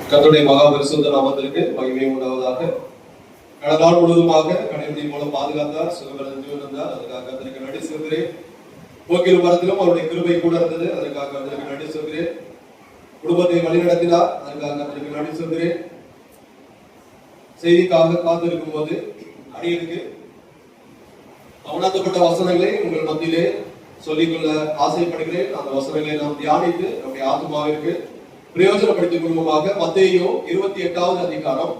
கர்த்தருடைய மகா பரிசுத்த நாமத்திற்கு மகிமை உண்டாவதாக. கடந்த நாள் முழுவதுமாக கணினியின் மூலம் பாதுகாத்தார், சுகபலன் இருந்தார். அதற்காக கர்த்தருக்கு நன்றி சொல்கிறேன். போக்கிலும் மரத்திலும் அவருடைய கிருபை கூட இருந்தது. அதற்காக கர்த்தருக்கு நன்றி சொல்கிறேன். குடும்பத்தை வழிநடத்தினார். அதற்காக கர்த்தருக்கு நன்றி சொல்கிறேன். செய்திக்காக காத்திருக்கும் போது அடியனுக்கு அவனாக்கப்பட்ட வசனங்களை உங்கள் மத்தியிலே சொல்லிக்கொள்ள ஆசைப்படுகிறேன். அந்த வசனங்களை நாம் தியானித்து நம்முடைய ஆத்மாவிற்கு பிரயோஜனப்படுத்திக் கொள்வோமாக. மத்தேயு 28வது அதிகாரம்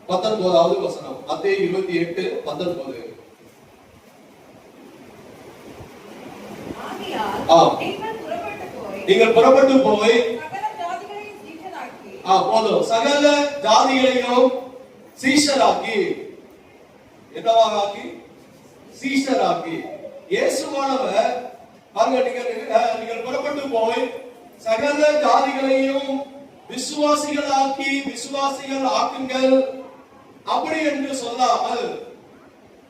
19வது வசனம். மத்தேயு 28:19. நீங்கள் புறப்பட்டு போய் போதும் சகல ஜாதிகளையும் சீஷராக்கி, என்னவாக ஆக்கி? சீஷராக்கி. இயேசுவானவர் பாருங்க, நீங்கள் புறப்பட்டு போய் சகல ஜாதிகளையும் விசுவாசிகளாக்கி விசுவாசிகள் ஆக்குங்கள் அப்படி என்று சொல்லாமல்,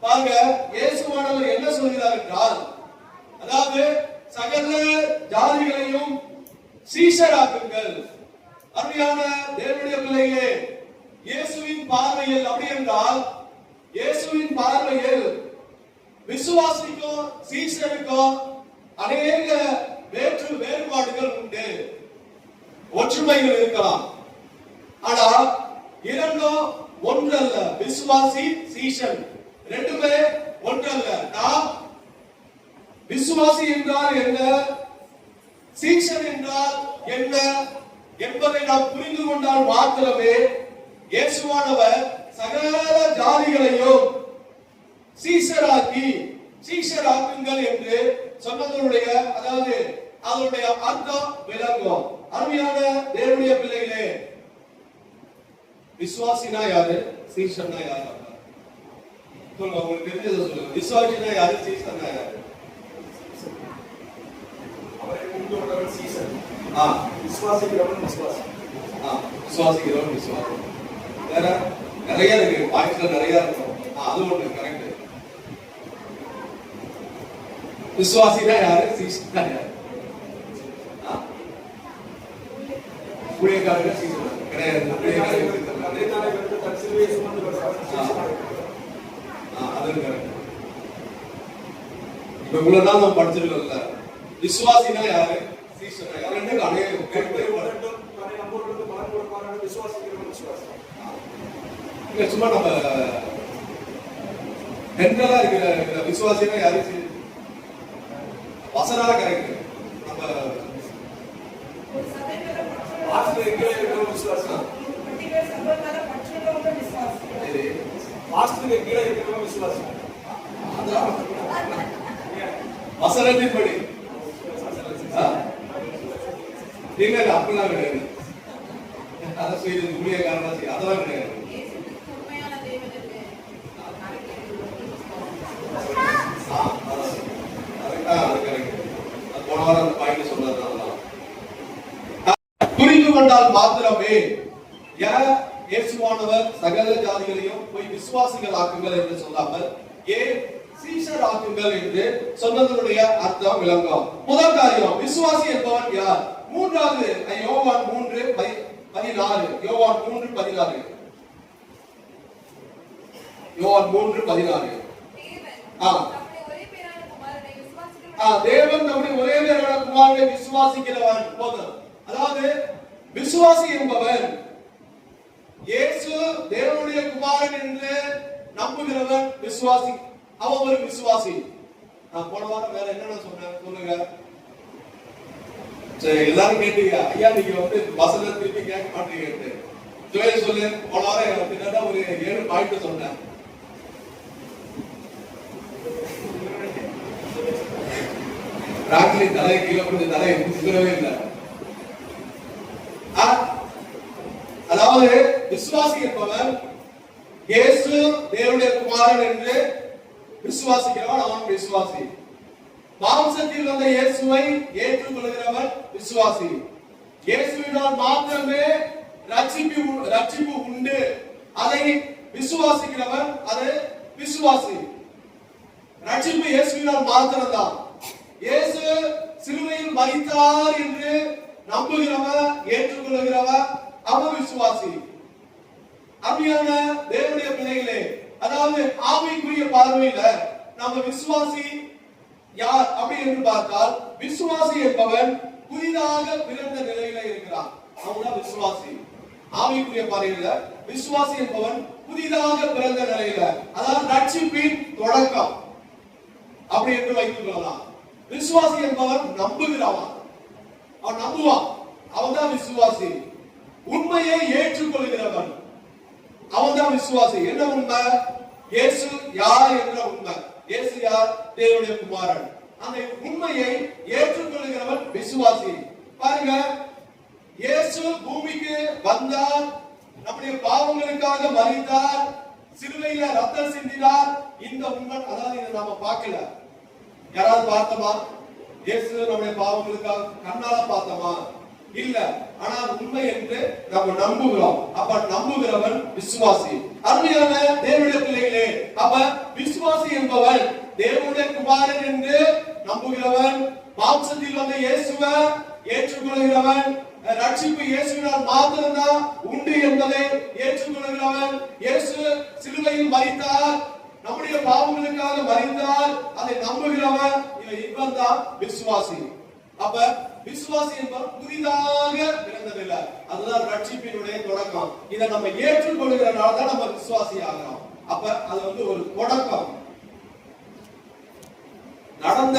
பாருங்க இயேசுவானவர் என்ன சொல்கிறார் என்றால், அதாவது சகல ஜாதிகளையும் சீஷராக்குங்கள். அருமையான தேவனுடைய பிள்ளைகளே, இயேசுவின் பார்வையில் அப்படி என்றால், இயேசுவின் பார்வையில் விசுவாசிக்கும் சீஷருக்கும் அநேக வேறுபாடுகள் உண்டு, ஒற்றுமைகள் இருக்கலாம். ஆனால் இரண்டும் ஒன்றல்ல. விசுவாசி சீஷன் ரெண்டுமே ஒன்றல்ல. நாம் விசுவாசி என்றால் என்ன, சீஷன் என்றால் என்ன என்பதை நாம் புரிந்து கொண்டால் மாத்திரமே இயேசுவானவர் சகல ஜாதிகளையும் சீஷராக்குங்கள் என்று சொன்னதனுடைய, அதாவது அதனுடைய அர்த்தம் விளங்கும். அருமையான தேவனுடைய பிள்ளைகளே, விசுவாசினா யாரு, சீஷன்னா யாரு? சொல்லுங்க, உங்களுக்கு தெரிஞ்சதை சொல்லுங்க. விசுவாசினா யாரு, சீஷன்னா யாரு? விசுவாசிக்கிறவன் விசுவாசி. வேற நிறைய இருக்கு, பாயிண்ட்ஸ்ல நிறைய இருக்கும். அது ஒண்ணு கரெக்ட். விசுவாசினா யாரு, சீஷன்னா யாரு? ஊழியக்காரங்க சீஷன் கிடையாது. அது கரெக்ட். இப்ப இவ்வளவுதான் நம்ம படிச்சிருக்கோம்ல. விசுவாசினா யாரு, சீஷனா யாரு? ரெண்டு அநேக சும்மா நம்ம ஜெனரலா இருக்கிற விசுவாசினா யாரு, வசனால கரெக்ட். நம்ம வசனத்தின்படி இல்ல, அப்படிலாம் கிடையாது. அதை செய்து ஊழியக்காரனா செய்ய அதெல்லாம் கிடையாது. போன வாரம் அந்த பாயிண்ட் சொன்னதுனால புரிந்து கொண்டால் மாத்திரமே இயேசுவானவர் சகல ஜாதிகளையும் போய் விசுவாசிகள் ஆக்குங்கள் என்று சொல்லாமல் சீஷர் ஆக்குங்கள் என்று சொன்னதனுடைய அர்த்தம் விளங்கும். முதல் காரியம், விசுவாசி என்பவன் யார்? மூன்றாவது யோவான் 3:16. யோவான் 3:16. தேவன் நம்முடைய ஒரே பேரான குமாரனை விசுவாசிக்கிறவன் போதும். அதாவது விசுவாசி என்பவன் இயேசு தேவனுடைய குமாரன் என்று நம்புகிறவன் விசுவாசி. அவன் ஒரு விசுவாசி. நான் போன வாரம் வேற என்னென்ன சொன்னேன் சொல்லுங்க. சரி, எல்லாரும் கேட்டீங்க. ஐயா, நீங்க வசனத்தை திருப்பி கேட்க மாட்டீங்க. சொல்லு. போன வாரம் பின்னாடி ஒரு 7 பாயிண்ட் சொன்னேன். ராக்லி தலை கீழே கொஞ்சம் தலையை குதிக்கவே இல்லை. அதாவது விசுவாசி என்பவன் இயேசு தேவனுடைய குமாரன் என்று விசுவாசிக்கிறவன் அவன் விசுவாசி. மாம்சத்தில் வந்த இயேசுவை ஏற்றுக்கொள்கிறவன் விசுவாசி. இயேசுவினால் மாத்திரமே ரட்சிப்பு உண்டு, அதை விசுவாசிக்கிறவன் அது விசுவாசி. ரட்சிப்பு இயேசுவினால் மாத்திரம்தான். இயேசு சிலுவையில் மரித்தார் என்று நம்புகிறவ, ஏற்றுக்கொள்கிறவ அவன் விசுவாசி. அருமையான தேவனுடைய பிள்ளைகளே, அதாவது ஆவிக்குரிய பார்வையில நம்ம விசுவாசி யார் அப்படி என்று பார்த்தால், விசுவாசி என்பவன் புதிதாக பிறந்த நிலையில இருக்கிறான். அவன்தான் விசுவாசி. ஆவிக்குரிய பார்வையில விசுவாசி என்பவன் புதிதாக பிறந்த நிலையில, அதாவது ரட்சிப்பின் தொடக்கம் அப்படி என்று வைத்துக் கொள்ளலாம். விசுவாசி என்பவன் நம்புகிறவன், அவன் நம்புவான், அவன் தான் விசுவாசி. உண்மையை ஏற்றுக்கொள்கிறவன், அவன் தான் விசுவாசி. என்ன உண்மை? இயேசு யார் என்ற உண்மை. இயேசு யார்? தேவனுடைய குமாரன். அந்த உண்மையை ஏற்றுக்கொள்கிறவன் விசுவாசி. பாருங்க, இயேசு பூமிக்கு வந்தார், நம்முடைய பாவங்களுக்காக மரித்தார், சிலுவையில ரத்தம் சிந்தினார். இந்த உண்மை, அதாவது இதை நாம பார்க்கல. யாராவது பார்த்தோமா? இயேசு நம்முடைய பாவங்களுக்காக கண்ணால பார்த்தோமா? இல்ல. ஆனா உண்மை என்று நம்ம நம்புகிறோம். அப்ப நம்புகிறவன் விசுவாசி. அருமையான தேவனுடைய பிள்ளைகளே, அப்ப விசுவாசி என்பவன் தேவனுடைய குமாரன் என்று நம்புகிறவன், மாம்சத்தில் வந்த இயேசுவை ஏற்றுக்கொள்கிறவன், ரட்சிப்பு இயேசுவினால் மாத்திரம்தான் உண்டு என்பதை ஏற்றுக்கொள்கிறவன், இயேசு சிலுவையில் மரித்தார், நம்முடைய பாவங்களுக்காக மரித்தார், அதை நம்புகிறவன், இவன் தான் விசுவாசி. அப்ப விசுவாசி என்பவன் புதிதாக பிறந்ததில்லை, அதுதான் ரட்சிப்பினுடைய தொடக்கம். இதை நம்ம ஏற்றுக்கொள்கிறனால தான் நம்ம விசுவாசி ஆகிறோம். அப்ப அது ஒரு தொடக்கம். நடந்த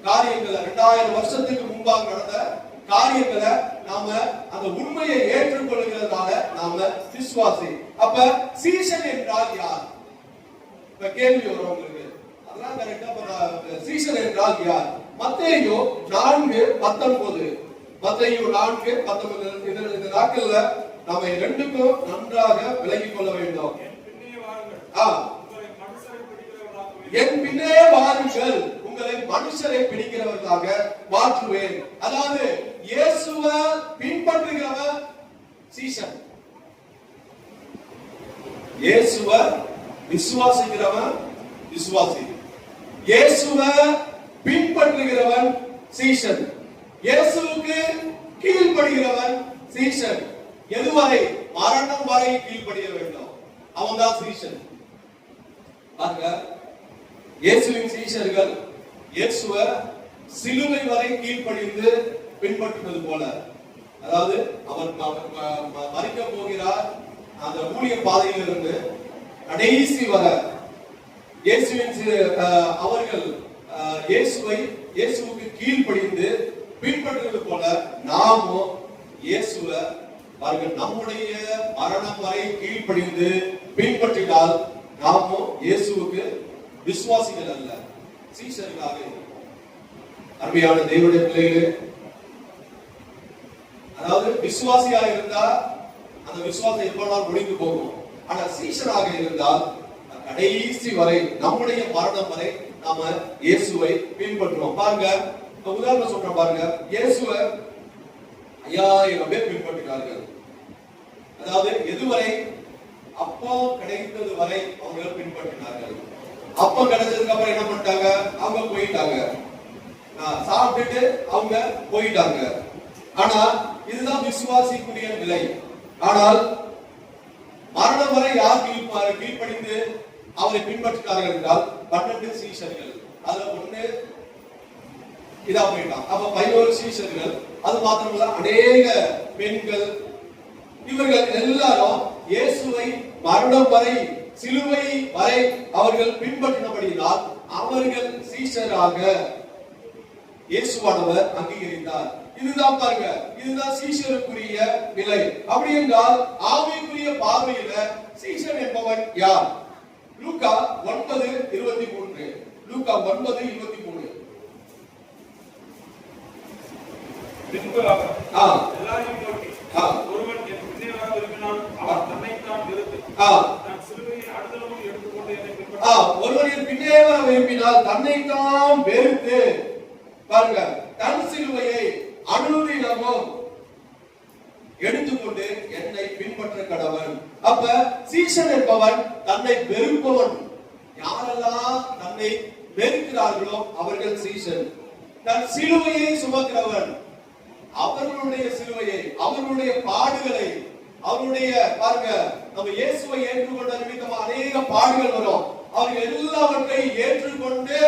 காரியங்களை, 2000 வருஷத்துக்கு முன்பாக நடந்த காரியங்களை நாம அந்த உண்மையை ஏற்றுக்கொள்கிறதுனால நாம விசுவாசி. அப்ப சீஷன் என்றால் யார்? இப்ப கேள்வி வரும் உங்களுக்கு. அதெல்லாம் கரெக்டா. சீஷன் என்றால் யார்? மத்தேயு 4:19, மத்தேயு 4:19. இந்த நாட்கள்ல நாம ரெண்டுக்கும் நன்றாக விளங்கிக் கொள்ள வேண்டும். என் பின்னே வாருங்கள், உங்களை மனுஷரை பிடிக்கிறவர்களாக மாற்றுவேன். அதாவது இயேசுவை பின்பற்றுகிறவன் சீஷன், இயேசுவை விசுவாசிக்கிறவன் விசுவாசி, இயேசுவை பின்பற்றுகிறவன் சீஷன், இயேசுவுக்கு கீழ்ப்படுகிறவன் சீஷன். எதுவரை? மரணம் வரை கீழ்ப்படிய வேண்டும், அவன்தான் சீஷன். இயேசுவின் சீஷர்கள் இயேசுவை சிலுவை வரை கீழ்ப்படிந்து பின்பற்றுவது போல, அதாவது அவர் மரிக்க போகிறார், அந்த ஊழிய பாதையிலிருந்து கடைசி வர இயேசுவின் அவர்கள் இயேசுவுக்கு கீழ்ப்படிந்து பின்பற்றுவது போல நாமும் இயேசுவை நம்முடைய மரணம் வரை கீழ்ப்படிந்து பின்பற்றினால் நாமும் இயேசுவுக்கு விசுவாசிகள் அல்ல, சீஷர்களாக இருக்கிறோம். அருமையான தேவனுடைய பிள்ளைகளே, அதாவது விசுவாசியாக இருந்தா அந்த விசுவாசம் எப்போனாலும் ஒழிந்து போகும். ஆனா சீஷராக இருந்தால் கடைசி வரை, நம்முடைய மரணம் வரை நாம இயேசுவை பின்பற்றுவோம். பாருங்க, உதாரணம் சொல்றேன் பாருங்க. இயேசுவை 5000 பேர் பின்பற்றினார்கள். அதாவது எதுவரை? அப்பம் கிடைத்தது வரை அவங்க பின்பற்றினார்கள். அப்பம் கிடைச்சதுக்கு அப்புறம் என்ன பண்ணிட்டாங்க? அவங்க போயிட்டாங்க, சாப்பிட்டுட்டு அவங்க போயிட்டாங்க. ஆனா இதுதான் விசுவாசிக்குரிய நிலை. ஆனால் மரணம் வரை யார் கீழ்ப்படிந்து அவரை பின்பற்றினார்கள் என்றால் 12 சீஷர்கள். அதுல ஒண்ணு இதா போயிட்டான். அப்ப 11 சீஷர்கள். அது மாத்திரமல்ல, அநேக பெண்கள், இவர்கள் எல்லாரும் இயேசுவை மரணம் வரை, சிலுவை வரை அவர்கள் பின்பற்றினபடியால் அவர்கள் சீஷராக இயேசுவானவர் அங்கீகரித்தார். இதுதான் பாருங்க, இதுதான் சீஷருக்குரிய நிலை. அப்படி என்றால் ஆவிக்குரிய பார்வையில சீஷன் என்பவன் யார்? லூக்கா 9:23. லூக்கா 9:23. பின்பு அவர் எல்லாரையும் நோக்கி, ஒருவன் என் பின்னே வர விரும்பினால் அவன் தன்னைத்தான் வெறுத்து தன் சிலுவையை அனுதினமும் எடுத்துக்கொண்டு என்னை பின்பற்ற. ஒருவன் என் பின்னே வர விரும்பினால் தன்னைத்தான் வெறுத்து, பாருங்க, தன் சிலுவையை அனுதினமும் எடுத்துக்கொண்டு என்னை பின்பற்ற கடவன். அப்ப சீஷன் என்பவன் தன்னை வெறுப்பவன். யாரெல்லாம் தன்னை வெறுக்கிறார்களோ அவர்கள் சீஷன். தன் சிலுவையை சுமக்கிறவன், அவர்களுடைய சிலுவையை, அவர்களுடைய பாடுகளை அவருடைய பாருங்க, நம்ம இயேசுவை ஏற்றுக்கொண்ட நிமித்தமா அநேக பாடுகள் வரும். அவர்கள் எல்லாவற்றையும் ஏற்றுக்கொண்டு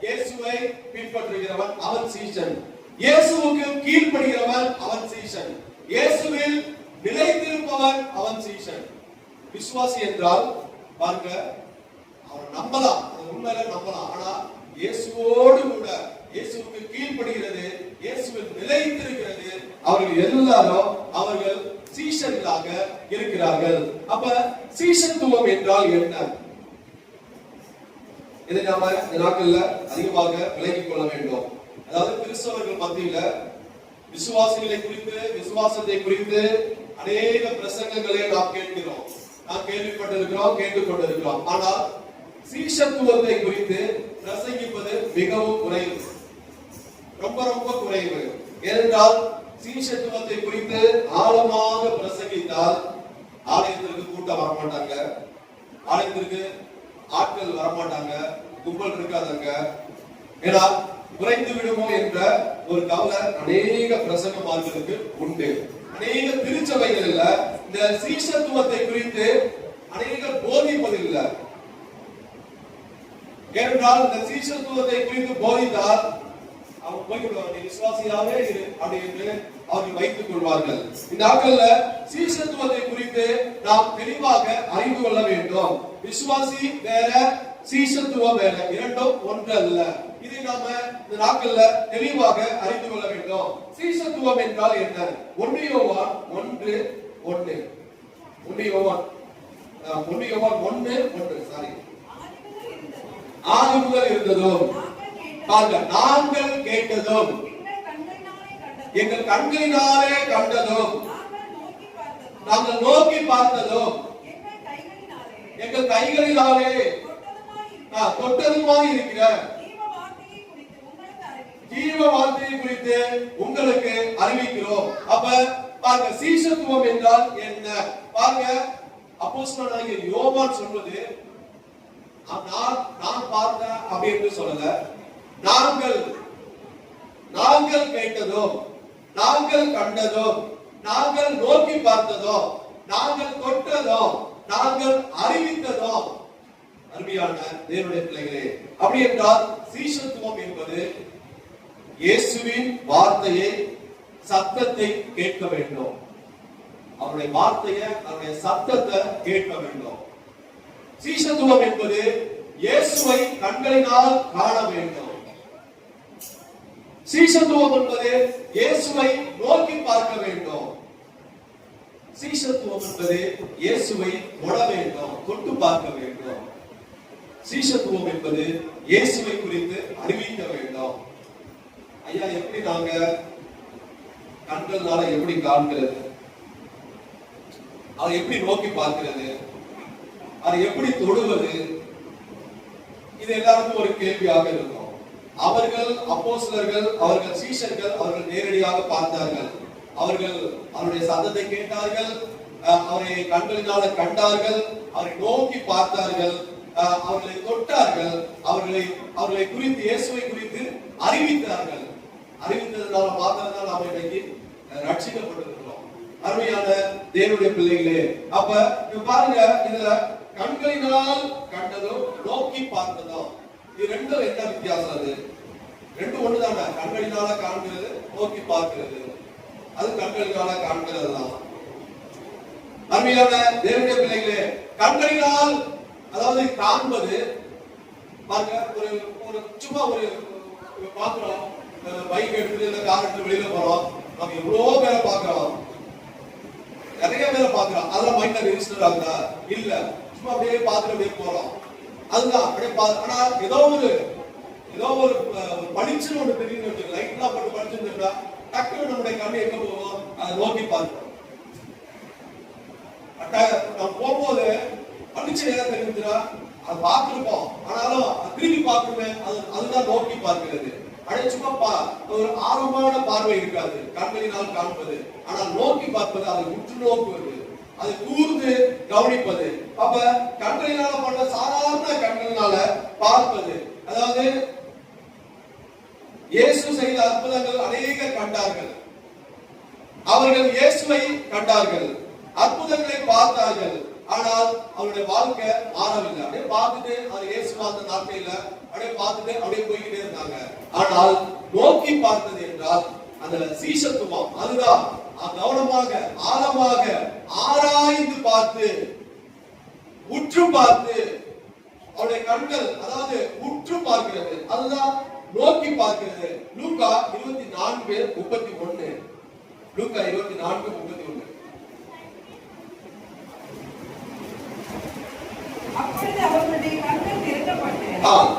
இயேசுவை பின்பற்றுகிறவன் அவன் சீஷன். இயேசுவுக்கு கீழ்ப்படுகிறவன் அவன் சீஷன். இயேசுவில் நிலைத்திருப்பவன் அவன் சீஷன். விசுவாசி என்றால் பாருங்க, அவன் நம்பலாம், உண்மையில நம்பலாம். ஆனா இயேசுவோடு கூட இயேசுவுக்கு கீழ்ப்படுகிறது, இயேசுவில் நிலைத்திருக்கிறது. அவர்கள் எல்லாரும் அவர்கள் சீஷர்களாக இருக்கிறார்கள். அப்ப சீஷத்துவம் என்றால் என்ன? இதை நாம இந்த நாட்கள்ல அதிகமாக விளங்கிக் கொள்ள வேண்டும். அதாவது கிறிஸ்தவர்கள் மத்தியில விசுவாசிகளை குறித்து, விசுவாசத்தை குறித்து அநேக பிரசங்கங்களை நாம் கேட்கிறோம், நாம் கேள்விப்பட்டிருக்கிறோம், கேட்டுக்கொண்டிருக்கிறோம். ஆனால் சீஷத்துவத்தை குறித்து பிரசங்கிப்பது மிகவும் குறைவு, ரொம்ப ரொம்ப குறைவு. ஏனென்றால் சீஷத்துவத்தை குறித்து ஆழமாக பிரசங்கித்தால் ஆலயத்திற்கு கூட்டம் வரமாட்டாங்க, ஆலயத்திற்கு ஆட்கள் வரமாட்டாங்க, கும்பல் இருக்காதங்க. ஏன்னா குறைந்து விடுமோ என்ற ஒரு கவலை அநேக பிரசங்கமார்களுக்கு உண்டு. அநேக திருச்சபைகளில் இந்த சீஷத்துவத்தை குறித்து அநேகர் போதிப்பதில்லை. ஏனென்றால் இந்த சீஷத்துவத்தை குறித்து போதித்தால் அவங்க போய்விடுவாங்க, நீ விசுவாசியாவே இரு அப்படி என்று அவர்கள் வைத்துக் கொள்வார்கள். இந்த நாட்கள்ல சீஷத்துவத்தை குறித்து நாம் தெளிவாக அறிந்து கொள்ள வேண்டும். விசுவாசி வேற, சீஷத்துவம் வேற, இரண்டும் ஒன்று அல்ல. இதை நாம இந்த நாட்கள்ல தெளிவாக அறிந்து கொள்ள வேண்டும். சீஷத்துவம் என்றால் என்ன? 1 யோவான் 1:1 சாரி, ஆதி முதல் இருந்ததும் நாங்கள் கேட்டதும் எங்கள் கண்களினாலே கண்டதும் நாங்கள் நோக்கி பார்த்ததும் எங்கள் கைகளினாலே தொட்டதுமாய் இருக்கிற ஜீவ வார்த்தையை குறித்து உங்களுக்கு அறிவிக்கிறோம். அப்ப பாருங்க, சீஷத்துவம் என்றால் என்ன? பாருங்க, அப்போஸ்தலனாகிய யோவான் சொல்வது நான் பார்த்தேன் அப்படி என்று சொல்லல. நாங்கள் கேட்டதும், நாங்கள் கண்டதும், நாங்கள் நோக்கி பார்த்ததும், நாங்கள் தொட்டதும், நாங்கள் அறிவித்ததும். அருமையான தேவனுடைய பிள்ளைகளே, அப்படி என்றால் சீஷத்துவம் என்பது இயேசுவின் வார்த்தையை, சத்தத்தை கேட்க வேண்டும். அவருடைய வார்த்தையை, அவருடைய சத்தத்தை கேட்க வேண்டும். சீஷத்துவம் என்பது இயேசுவை கண்களினால் காண வேண்டும். சீஷத்துவம் என்பது இயேசுவை நோக்கி பார்க்க வேண்டும். சீஷத்துவம் என்பது இயேசுவை தொட வேண்டும், தொட்டு பார்க்க வேண்டும். சீஷத்துவம் என்பது இயேசுவை குறித்து அறிவிக்க வேண்டும். ஐயா, எப்படி நாங்க கண்கள்னால எப்படி காண்கிறது, அதை எப்படி நோக்கி பார்க்கிறது, அதை எப்படி தொடுவது? இது எல்லாருக்கும் ஒரு கேள்வியாக இருக்கும். அவர்கள் அப்போஸ்தலர்கள், அவர்கள் சீஷர்கள், அவர்கள் நேரடியாக பார்த்தார்கள், அவர்கள் அவருடைய சத்தத்தை கேட்டார்கள், அவரை கண்களினால கண்டார்கள், அவரை நோக்கி பார்த்தார்கள், அவர்களை தொட்டார்கள், அவர்களை குறித்து, இயேசுவை குறித்து அறிவித்தார்கள். அறிவித்ததுனால மாத்திரம்தான் நாம் இன்னைக்கு ரட்சிக்கப்பட்டிருக்கிறோம். அருமையான தேவனுடைய பிள்ளைகளே, அப்ப பாருங்க, இதுல கண்களினால் கண்டதும் நோக்கி பார்த்ததும், இது ரெண்டும் என்ன வித்தியாசம்? அது ரெண்டும் ஒண்ணுதானே. கண்களினால காண்கிறது, நோக்கி பார்க்கிறது, அது கண்களினால காண்கிறது தான். அருமையான தேவனுடைய பிள்ளைகளே, கண்களினால் அதாவது காண்பது பாருங்க, ஒரு சும்மா ஒரு பாக்குறோம், பைக் எடுத்துட்டு இல்ல கார் எடுத்து வெளியில போறோம், நம்ம எவ்வளவு பேரை பாக்குறோம், நிறைய பேரை பாக்குறோம். அதெல்லாம் மைண்ட்ல ரெஜிஸ்டர் ஆகுதா? இல்ல, சும்மா அப்படியே பார்த்துட்டு அப்படியே போறோம், அதுதான் அப்படியே. ஆனா ஏதோ ஒரு பளிச்சுன்னு ஒண்ணு தெரியும், லைட்லாம் போட்டு பளிச்சுன்னு டக்குனு நம்முடைய கண்ணு எங்க போவோம்? அதை நோக்கி பார்க்கிறோம். நம்ம போகும்போது பளிச்சு நேரம் தெரிஞ்சுதா? அதை பார்த்திருப்போம், ஆனாலும் திரும்பி பார்க்கணுமே, அதுதான் நோக்கி பார்க்கிறது. சும்மா ஒரு ஆர்வமான பார்வை இருக்காது கண்களினால் காண்பது. ஆனால் நோக்கி பார்ப்பது, அதை உற்று நோக்குவது, அதை கூர்ந்து கவனிப்பது. அப்ப கண்களினால பண்ண சாதாரண கண்களினால பார்ப்பது, அதாவது இயேசு செய்த அற்புதங்கள் அநேக கண்டார்கள், அவர்கள் இயேசுவை கண்டார்கள். அற்புதங்களை பார்த்தார்கள். ஆனால் அவருடைய வாழ்க்கை மாறவில்லை. அப்படியே பார்த்துட்டு அவர் இயேசு வாழ்ந்த நாட்களில அப்படியே பார்த்துட்டு அப்படியே போய்கிட்டே இருந்தாங்க. ஆனால் நோக்கி பார்த்தது என்றால் அந்த சீஷத்துவம், அதுதான் கவனமாக ஆழமாக ஆராய்ந்து பார்த்து உற்று பார்த்து அவருடைய கண்கள், அதாவது உற்று பார்க்கிறது, அதுதான் நோக்கி பார்க்கிறது. லூக்கா 24:31. லூக்கா 24:31. அப்பொழுது அவர்களுடைய கண்கள் திறக்கப்பட்டு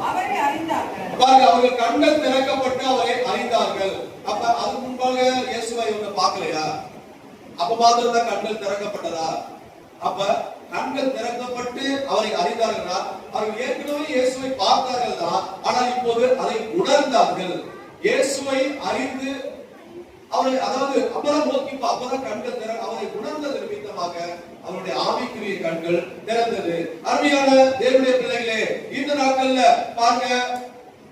அவரை அறிந்தார்கள். அவர்கள் கண்கள் திறக்கப்பட்டு அவரை அறிந்தார்கள். அப்ப அது முன்பாக இயேசுவை இவங்க பார்க்கலையா? அப்ப மாத்திரம் தான் கண்கள் திறக்கப்பட்டதா? அப்ப கண்கள் திறக்கப்பட்டு அவரை அறிந்தார்கள்னா அவர்கள் ஏற்கனவே இயேசுவை பார்த்தார்கள் தான், ஆனால் இப்போது அதை உணர்ந்தார்கள். இயேசுவை அறிந்து அவரை, அதாவது அப்பதான் நோக்கி அப்பதான் கண்கள் திற அவரை உணர்ந்தது நிமித்தமாக அவருடைய ஆவிக்குரிய கண்கள் திறந்தது. அருமையான தேவனுடைய பிள்ளைகளே, இந்த நாட்கள்ல பாருங்க,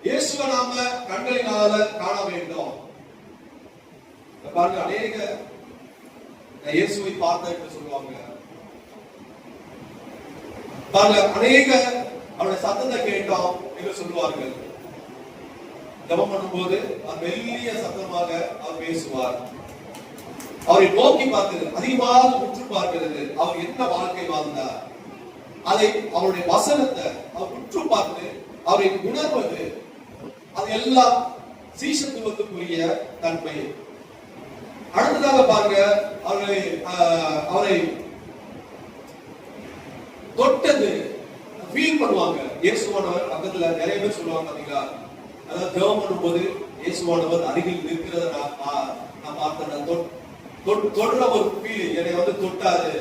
இயேசுவை நாம கண்களினால காண வேண்டும். பாருங்க, அநேக இயேசுவை பார்த்த என்று சொல்லுவாங்க. பாருங்க, அநேக அவருடைய சத்தத்தை கேட்டோம் என்று சொல்லுவார்கள். ஜெபம் பண்ணும்போது அவர் மெல்லிய சத்தமாக அவர் பேசுவார். அவரை நோக்கி பார்க்கிறது, அதிகமாக உற்று பார்க்கிறது, அவர் என்ன வாழ்க்கை வாழ்ந்தார், அதை அவருடைய வசனத்தை அவர் உற்று பார்த்து அவரை உணர்வது, அது எல்லாம் சீஷத்துவத்துக்குரிய தன்மை. அடுத்ததாக பாருங்க, அவரை தொட்டது ஃபீல் பண்ணுவாங்க. இயேசுவானவர் பக்கத்துல நிறைய பேர் சொல்லுவாங்க பாத்தீங்களா, அதாவது ஜெபம் பண்ணும்போது இயேசுவானவர் அருகில் இருக்கிறத நான் பார்த்தேன். தொடுற ஒரு ஃபீல் என்னை வந்து தொட்டாரு.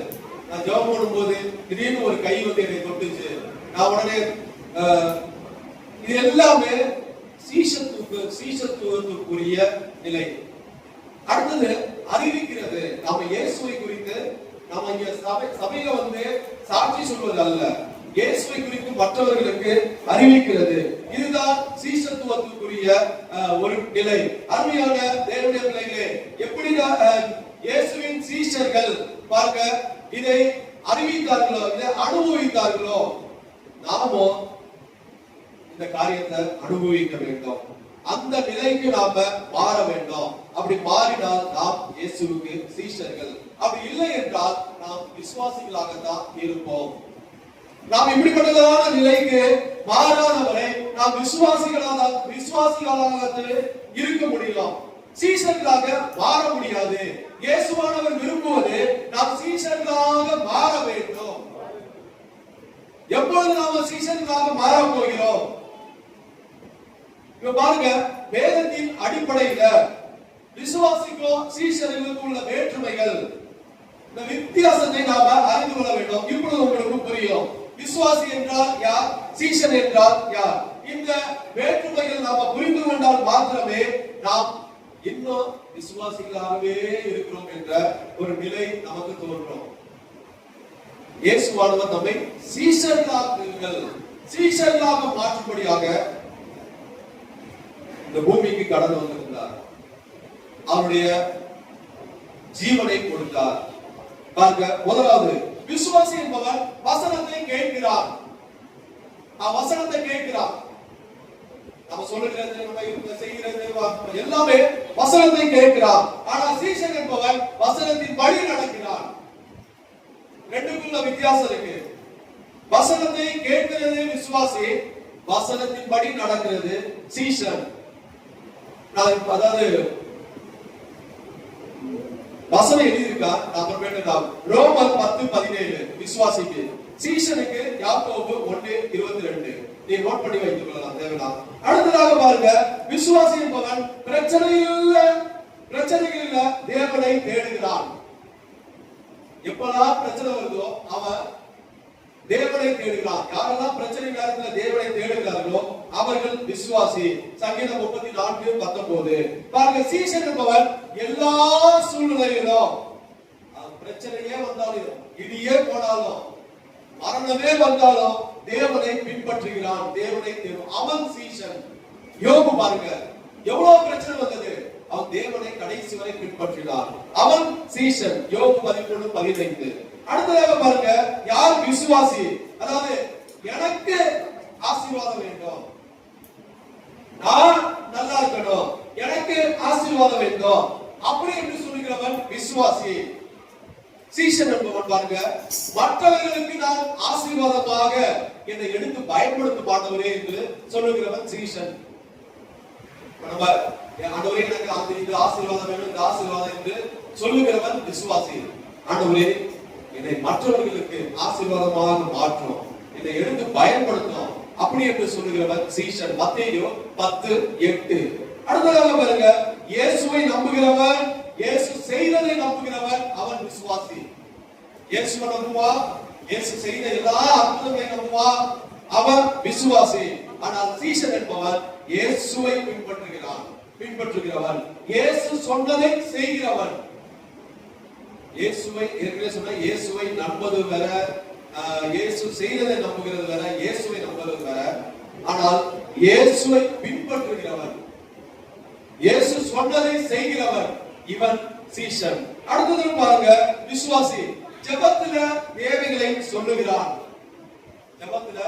நான் ஜெபம் பண்ணும்போது திடீர்னு ஒரு கை வந்து என்னை தொட்டுச்சு. நான் உடனே இது எல்லாமே சீஷத்துவத்துக்குரிய நிலை. அடுத்தது அறிவிக்கிறது. நாம இயேசுவை குறித்து நாம இங்க சபையில வந்து சாட்சி சொல்வது அல்ல, இயேசுவை குறித்து மற்றவர்களுக்கு அறிவிக்கிறது. இதுதான் சீஷத்துவத்துக்குரிய ஒரு நிலை. அருமையான தேவனுடைய பிள்ளைகளே, எப்படி இயேசுவின் சீஷர்கள் பார்க்க இதை அறிவித்தார்களோ, இதை அனுபவித்தார்களோ, நாமோ இந்த காரியத்தை அனுபவிக்க வேண்டும். அந்த நிலைக்கு நாம மாற வேண்டும். அப்படி மாறினால் நாம் இயேசுவுக்கு சீஷர்கள். அப்படி இல்லை என்றால் நாம் விசுவாசிகளாகத்தான் இருப்போம். நாம் இப்படிப்பட்டதான நிலைக்கு மாறாதவரை நாம் விசுவாசிகளாக இருக்க முடியும். சீஷர்களாக மாற முடியாது. இயேசுவானவர் விரும்புவது நாம் சீஷர்களாக மாற வேண்டும். எப்பொழுது நாம் சீஷர்களாக மாற போகிறோம்? இப்ப பாருங்க, வேதத்தின் அடிப்படையில விசுவாசிக்கும் சீஷர்களுக்கு உள்ள வேற்றுமைகள், இந்த வித்தியாசத்தை நாம அறிந்து கொள்ள வேண்டும். இப்பொழுது உங்களுக்கு புரியும், விசுவாசி என்றால் யார், சீஷன் என்றால் யார். இந்த வேற்றுமைகள் நாம புரிந்து கொண்டால் மாத்திரமே நாம் இன்னும் விசுவாசிகளாகவே இருக்கிறோம் என்ற ஒரு நிலை நமக்கு தோன்றும். இயேசுவானவர் நம்மை சீஷர்களாக மாற்றும்படியாக இந்த பூமிக்கு கடந்து வந்திருந்தார். அவருடைய ஜீவனை கொடுத்தார். பாருங்க, முதலாவது விசுவாசி என்பவர் வசனத்தை கேட்கிறார். வசனத்தை கேட்கிறார். நம்ம சொல்லுகிறது, நம்ம செய்கிறது எல்லாமே வசனத்தை கேட்கிறார். ஆனால் சீஷன் என்பவர் வசனத்தின் படி நடக்கிறார். ரெண்டுக்குள்ள வித்தியாசம் இருக்கு. வசனத்தை கேட்கிறது விசுவாசி, வசனத்தின் படி நடக்கிறது சீஷன். அதாவது வசனம் எழுதியிருக்கா, ரோமர் 10:17 விசுவாசிக்கு, சீஷனுக்கு யாக்கோபு 1:22. நீ நோட் பண்ணி வைத்துக் கொள்ளலாம் தேவனா. அடுத்ததாக பாருங்க, விசுவாசி என்பவன் பிரச்சனைகளில் தேவனை தேடுகிறான். எப்பெல்லாம் பிரச்சனை வருதோ அவன் தேவனை தேடுகிறான். யாரெல்லாம் பிரச்சனை நேரத்தில் தேவனை தேடுகிறார்களோ அவர்கள் விசுவாசி. சங்கீதம் 34:19. பாருங்க, சீஷன் என்பவர் எல்லா சூழ்நிலையிலும், பிரச்சனையே வந்தாலும், இடியே போனாலும், மரணமே வந்தாலும் தேவனை பின்பற்றுகிறான், தேவனை தேடும். அவன் சீஷன். யோபு பாருங்க, எவ்வளவு பிரச்சனை வந்தது, அவன் தேவனை கடைசி வரை பின்பற்றினான். அவன் சீஷன். யோபு 11:15. அடுத்ததாக பாருங்க, யார் விசுவாசி? அதாவது எனக்கு ஆசீர்வாதம் வேண்டும், நான் நல்லா இருக்கணும், எனக்கு ஆசீர்வாதம் வேண்டும் அப்படி என்று சொல்லுகிறவன் விசுவாசி. சீஷன் என்பவன் பாருங்க, மற்றவர்களுக்கு நான் ஆசீர்வாதமாக என்னை எடுத்து பயன்படுத்த மாட்டவரே என்று சொல்லுகிறவன் சீஷன். ஆண்டவரே எனக்கு இந்த ஆசீர்வாதம் வேணும், இந்த ஆசீர்வாதம் என்று சொல்லுகிறவன் விசுவாசி. ஆண்டவரே என்னை மற்றவர்களுக்கு ஆசீர்வாதமாக மாற்றும், என்னை எடுத்து பயன்படுத்தும் அப்படி என்று சொல்லுகிறவன் சீஷன். மத்தேயு 10:8. அடுத்ததாக பாருங்க, இயேசுவை நம்புகிறவன், இயேசு செய்ததை நம்புகிறவன் அவன் விசுவாசி. இயேசுவை நம்புவா, இயேசு செய்த எல்லா அற்புதங்களை நம்புவா, அவன் விசுவாசி. ஆனால் சீஷன் என்பவன் இயேசுவை பின்பற்றுகிறவன், இயேசு சொன்னதை செய்கிறவன். இயேசுவை ஏற்கனவே சொன்ன, இயேசுவை நம்புவது வேற, இயேசு செய்ததை நம்புகிறது வேற, இயேசுவை நம்புவது வேற. ஆனால் இயேசுவை பின்பற்றுகிறவன், இயேசு சொன்னதை செய்கிறவன், இவன் சீஷன். அடுத்தது பாருங்க, விசுவாசி. ஜெபத்துல தேவைகளை சொல்லுகிறான். ஜெபத்துல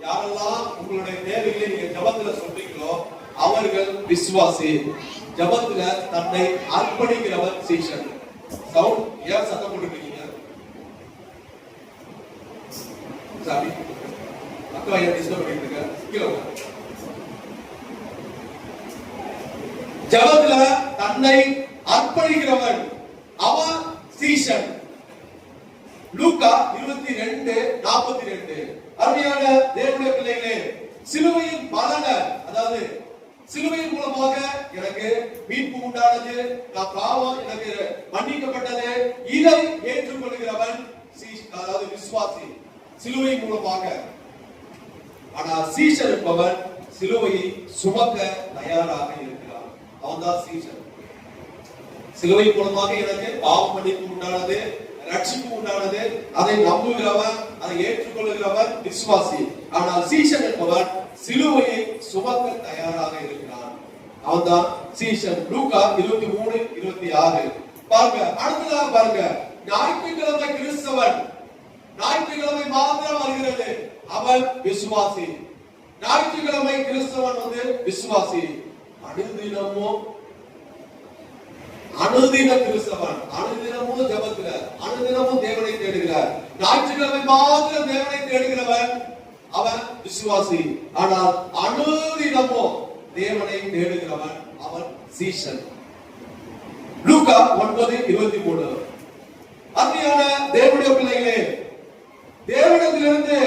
யாரெல்லாம் உங்களுடைய தேவைகளை நீங்க ஜெபத்துல சொல்றீங்களோ அவர்கள் விசுவாசி. ஜெபத்துல தன்னை அர்ப்பணிக்கிறவன் சீஷன். சவுண்ட் ஏன் சத்தம் போட்டுருக்கீங்க? சாமி அக்கா ஏன் டிஸ்டர்ப் பண்ணிட்டு இருக்க? ஜெபத்துல தன்னை அர்ப்பணிக்கிறவன் அவன் சீஷன். லூக்கா 22:42. அருமையான தேவனுடைய பிள்ளைகளே, சிலுவையின் பலனை, அதாவது சிலுவையின் மூலமாக எனக்கு மீட்பு உண்டானது, நான் பாவம் எனக்கு மன்னிக்கப்பட்டது, இதை ஏற்றுக்கொள்கிறவன் அதாவது விசுவாசி சிலுவை மூலமாக. ஆனால் சீஷன் என்பவன் சிலுவையை சுமக்க தயாராக இருக்கிறான், அவன் தான் சீஷன். சிலுவை மூலமாக எனக்கு பாவம் மன்னிப்பு உண்டானது, ரட்சிப்பு உண்டானது, அதை நம்புகிறவன், அதை ஏற்றுக்கொள்கிறவன் விசுவாசி. ஆனால் சீஷன் என்பவன் சிலுவையை சுமக்க தயாராக இருக்கிறான், அவன் தான் சீஷன். லூக்கா 23:26. பாருங்க, அடுத்ததாக பாருங்க, ஞாயிற்றுக்கிழமை கிறிஸ்தவன், ஞாயிற்றுக்கிழமை மாத்திரம் வருகிறது, அவன் விசுவாசி. ஞாயிற்றுக்கிழமை கிறிஸ்தவன் விசுவாசி. அனுதின கிறிஸ்தவன், அனுதினமும் ஜெபத்துல, அனுதினமும் தேவனை தேடுகிறார். ஞாயிற்றுக்கிழமை மாத்திரம் தேவனை தேடுகிறவன் அவன் விசுவாசி. ஆனால் அனுதினமும் தேவனை தேடுகிறவன் அவன் சீஷன். லூக்கா 9:23. அருமையான தேவனுடைய பிள்ளைகளே, தேவனிடத்திலிருந்து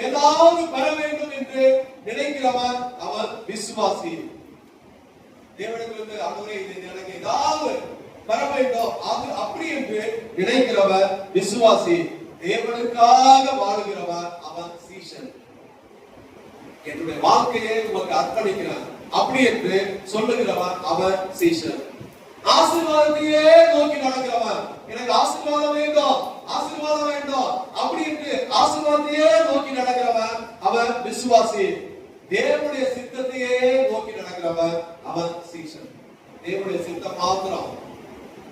ஏதாவது பெற வேண்டும் என்று நினைக்கிறவன் அவன் விசுவாசி. தேவனிடத்திலிருந்து ஆண்டவரே எனக்கு ஏதாவது பெற வேண்டும் அது அப்படி என்று நினைக்கிறவன் விசுவாசி. தேவனுக்காக வாழுகிறவன் அவன் சீஷன். என்னுடைய வாழ்க்கையை உனக்கு அர்ப்பணிக்கிறான் அப்படி என்று சொல்லுகிறவன் அவன் சீஷன். ஆசீர்வாதத்தையே நோக்கி நடக்கிறவன், எனக்கு ஆசீர்வாதம் வேண்டும், ஆசீர்வாதம் வேண்டும் அப்படி என்று ஆசீர்வாதத்தையே நோக்கி நடக்கிறவன் அவன் விசுவாசி. தேவனுடைய சித்தத்தையே நோக்கி நடக்கிறவன் அவன் சீஷன். தேவனுடைய சித்தம் மாத்திரம்,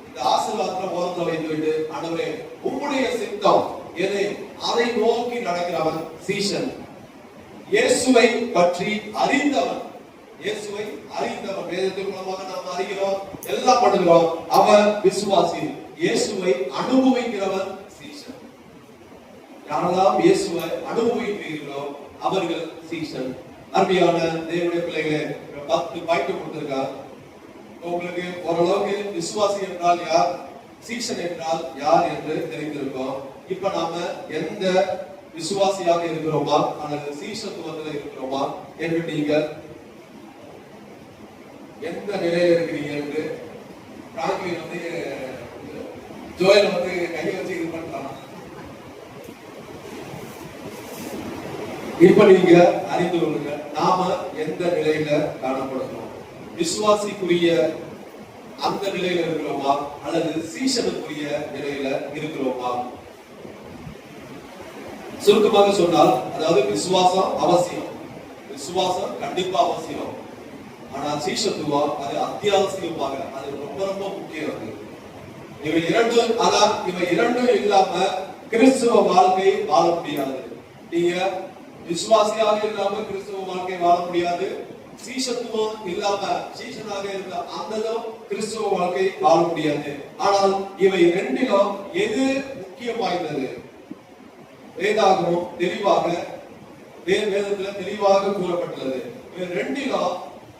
இந்த ஆசீர்வாதத்தை ஓரத்தில் வைத்துவிட்டு ஆண்டவரே உம்முடைய சித்தம் எதை அதை நோக்கி நடக்கிறவன் சீஷன். இயேசுவை பற்றி அறிந்தவன், இயேசுவை அறிந்தவன், வேதத்தின் மூலமாக நாம் அறிகிறோம், எல்லாம் பண்ணுகிறோம், அவன் விசுவாசி. இயேசுவை அனுபவிக்கிறவன் சீஷன். யாரெல்லாம் இயேசுவை அனுபவிக்கிறீர்களோ அவர்கள் சீஷன். அருமையான தேவனுடைய பிள்ளைகளே, 10 பாயிண்ட் கொடுத்திருக்கார். உங்களுக்கு ஓரளவுக்கு விசுவாசி என்றால் யார், சீஷன் என்றால் யார் என்று தெரிந்திருக்கோம். இப்ப நாம எந்த விசுவாசியாக இருக்கிறோமா அல்லது சீஷத்துவத்தில் இருக்கிறோமா என்று நீங்கள் எந்த நிலையில இருக்கிறீங்க என்று பிராங்கிலின் ஜோயல் கையை வச்சு இது பண்றான். இப்ப நீங்க அறிந்து கொள்ளுங்க, நாம எந்த நிலையில காணப்படுகிறோம். விசுவாசிக்குரிய அந்த நிலையில இருக்கிறோமா அல்லது சீஷனுக்குரிய நிலையில இருக்கிறோமா? சுருக்கமாக சொன்னால், அதாவது விசுவாசம் அவசியம், விசுவாசம் கண்டிப்பா அவசியம். ஆனால் சீஷத்துவம் அது அத்தியாவசியமாக, அது ரொம்ப ரொம்ப முக்கியம். இவை இரண்டும் இல்லாம கிறிஸ்துவ வாழ்க்கை வாழ முடியாது. நீங்க விசுவாசியாக இல்லாம கிறிஸ்துவ வாழ்க்கை வாழ முடியாது. சீஷத்துவம் இல்லாம சீஷனாக இருந்த அந்ததும் கிறிஸ்துவ வாழ்க்கை வாழ முடியாது. ஆனால் இவை ரெண்டிலும் எது முக்கியம் வாய்ந்தது? வேதாகமம் தெளிவாக வேதத்துல தெளிவாக கூறப்பட்டுள்ளது. இவை ரெண்டிலும்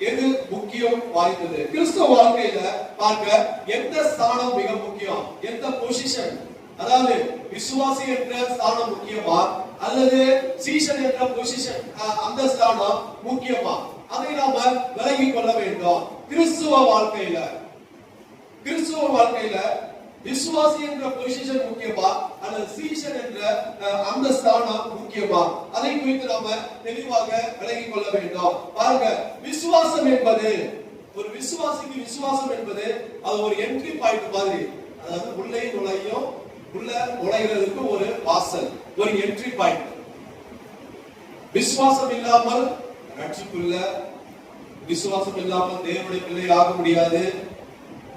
எது முக்கியம் வாய்ந்தது? கிறிஸ்துவ வாழ்க்கையில பார்க்க எந்த ஸ்தானம் மிக முக்கியம்? எந்த பொசிஷன்? அதாவது விசுவாசி என்ற ஸ்தானம் முக்கியமா அல்லது சீஷன் என்ற பொசிஷன் அந்த ஸ்தானம் முக்கியமா? அதை நாம விலகிக் கொள்ள வேண்டும். கிறிஸ்துவ வாழ்க்கையில விசுவாசி என்ற பொசிஷன் முக்கியமா அல்லது சீஷன் என்ற அந்த ஸ்தானம் முக்கியமா? அதை குறித்து நாம தெளிவாக விலகிக் கொள்ள வேண்டும். பாருங்க, விசுவாசம் என்பது ஒரு விசுவாசிக்கு விசுவாசம் என்பது அது ஒரு என்ட்ரி பாயிண்ட் மாதிரி. அதாவது உள்ள நுழைகிறதுக்கு ஒரு வாசல், ஒரு என்ட்ரி பாயிண்ட். விசுவாசம் இல்லாமல் ரட்சிப்புள்ள, விசுவாசம் இல்லாமல் தேவனுடைய பிள்ளை ஆக முடியாது.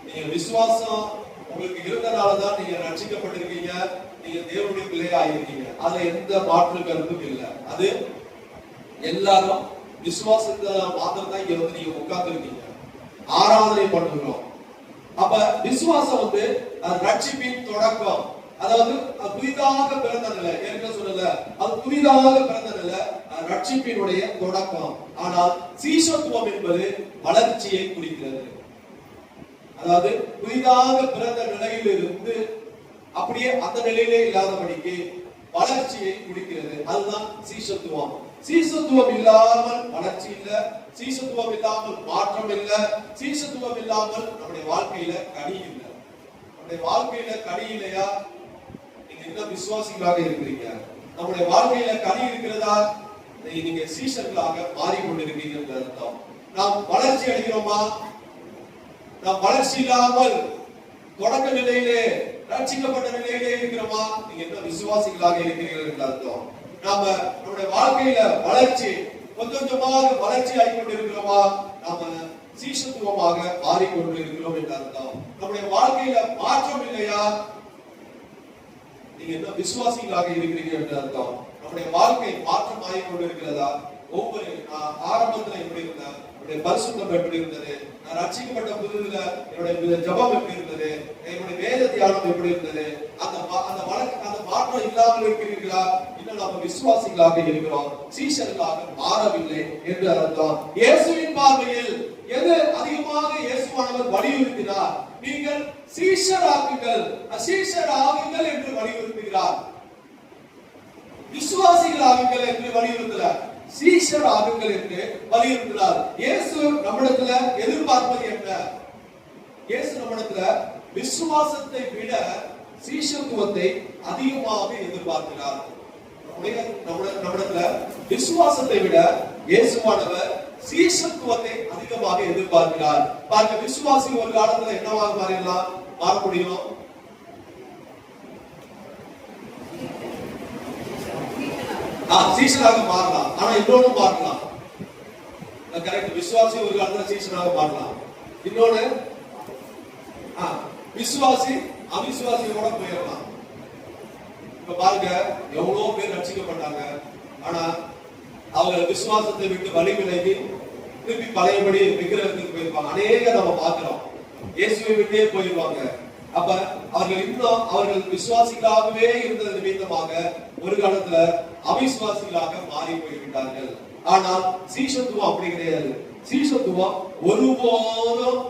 நீங்க விசுவாசம் உங்களுக்கு இருந்தனாலதான் நீங்க ரட்சிக்கப்பட்டிருக்கீங்க, நீங்க தேவனுடைய பிள்ளை ஆகிருக்கீங்க. அதுல எந்த மாற்று கருத்தும் இல்லை. அது எல்லாரும் விசுவாசத்தை மாத்திரம் தான் இங்க வந்து நீங்க உட்கார்ந்து இருக்கீங்க, ஆராதனை பண்ணுகிறோம். அப்ப விசுவாசம் ரட்சிப்பின் தொடக்கம். அதாவது புதிதாக பிறந்த நிலை, ஏற்கனவே சொல்லல, அது புதிதாக பிறந்த நிலை ரட்சிப்பினுடைய தொடக்கம். ஆனால் சீஷத்துவம் என்பது வளர்ச்சியை குறிக்கிறது. அதாவது புதிதாக பிறந்த நிலையில் இருந்து அப்படியே அந்த நிலையிலே இல்லாதபடிக்கு வளர்ச்சியை குறிக்கிறது. அதுதான் சீஷத்துவம். சீஷத்துவம் இல்லாமல் வளர்ச்சி இல்ல, சீஷத்துவம் இல்லாமல் மாற்றம் இல்ல, சீஷத்துவம் இல்லாமல் நம்முடைய வாழ்க்கையில கனி இல்ல. நம்முடைய வாழ்க்கையில கனி இல்லையா? நீங்க என்ன விசுவாசிகளாக இருக்கிறீங்க? நம்முடைய வாழ்க்கையில கனி இருக்கிறதா? நீங்க சீஷர்களாக மாறிக்கொண்டிருக்கீங்க அர்த்தம். நாம் வளர்ச்சி அடைகிறோமா? நாம் வளர்ச்சி இல்லாமல் தொடக்க நிலையிலே ரட்சிக்கப்பட்ட நிலையிலே இருக்கிறோமா? நீங்க என்ன விசுவாசிகளாக இருக்கிறீர்கள் என்று அர்த்தம். நாம நம்முடைய வாழ்க்கையில வளர்ச்சி கொஞ்சமாக வளர்ச்சி ஆகிக்கொண்டிருக்கிறோமா? நாம சீஷத்துவமாக மாறிக்கொண்டு இருக்கிறோம் என்று அர்த்தம். நம்முடைய வாழ்க்கையில மாற்றம் இல்லையா? நீங்க என்ன விசுவாசிகளாக இருக்கிறீங்க என்று அர்த்தம். நம்முடைய வாழ்க்கை மாற்றம் ஆகிக்கொண்டு இருக்கிறதா? ஒவ்வொரு ஆரம்பத்துல எப்படி இருந்தேன், என்னுடைய பரிசுத்தம் எப்படி இருந்தது, நான் ரட்சிக்கப்பட்ட புதுல என்னுடைய ஜபம் எப்படி இருந்தது, என்னுடைய வேத தியானம் எப்படி இருந்தது, அந்த மாற்றம் இல்லாமல் இருக்கிறீர்களா? இன்னும் நம்ம விசுவாசிகளாக இருக்கிறோம், சீஷர்களாக மாறவில்லை என்று அர்த்தம். இயேசுவின் பார்வையில் எது அதிகமாக இயேசுவானவர் வலியுறுத்தினார்? நீங்கள் சீஷராகுங்கள் என்று வலியுறுத்துகிறார். விசுவாசிகளாகுங்கள் என்று வலியுறுத்துகிறார், சீஷர் ஆகுங்கள் என்று வலியுறுத்தினார். இயேசு நம்மிடத்துல எதிர்பார்ப்பது என்ன? இயேசு நம்மிடத்துல விசுவாசத்தை விட சீஷத்துவத்தை அதிகமாக எதிர்பார்க்கிறார். நம்மிடத்துல விசுவாசத்தை விட இயேசுவானவர் சீஷத்துவத்தை அதிகமாக எதிர்பார்க்கிறார். பாருங்க, விசுவாசி ஒரு காலத்துல என்னவாக மாற முடியும்? சீஷனாக மாறலாம். ஆனா இன்னொன்னு மாறலாம். கரெக்ட், விசுவாசி ஒரு காலத்துல சீஷனாக மாறலாம். இன்னொன்னு விசுவாசி அவிசுவாசியோட போயிடலாம். இப்ப பாருங்க, எவ்வளவு பேர் ரட்சிக்கப்பட்டாங்க, ஆனா அவங்க விசுவாசத்தை விட்டு வழி விலகி திருப்பி பழையபடி விக்கிரகத்துக்கு போயிருப்பாங்க. அநேக நம்ம பார்க்கிறோம், இயேசுவை விட்டே போயிருவாங்க. அப்ப அவர்கள் விசுவாசிகளாகவே இருந்தது நிமித்தமாக ஒரு காலத்துல அவிசுவாசிகளாக மாறி போய்விட்டார்கள். ஆனால் சீஷத்துவம் அப்படி கிடையாது. சீஷத்துவம் ஒருபோதும்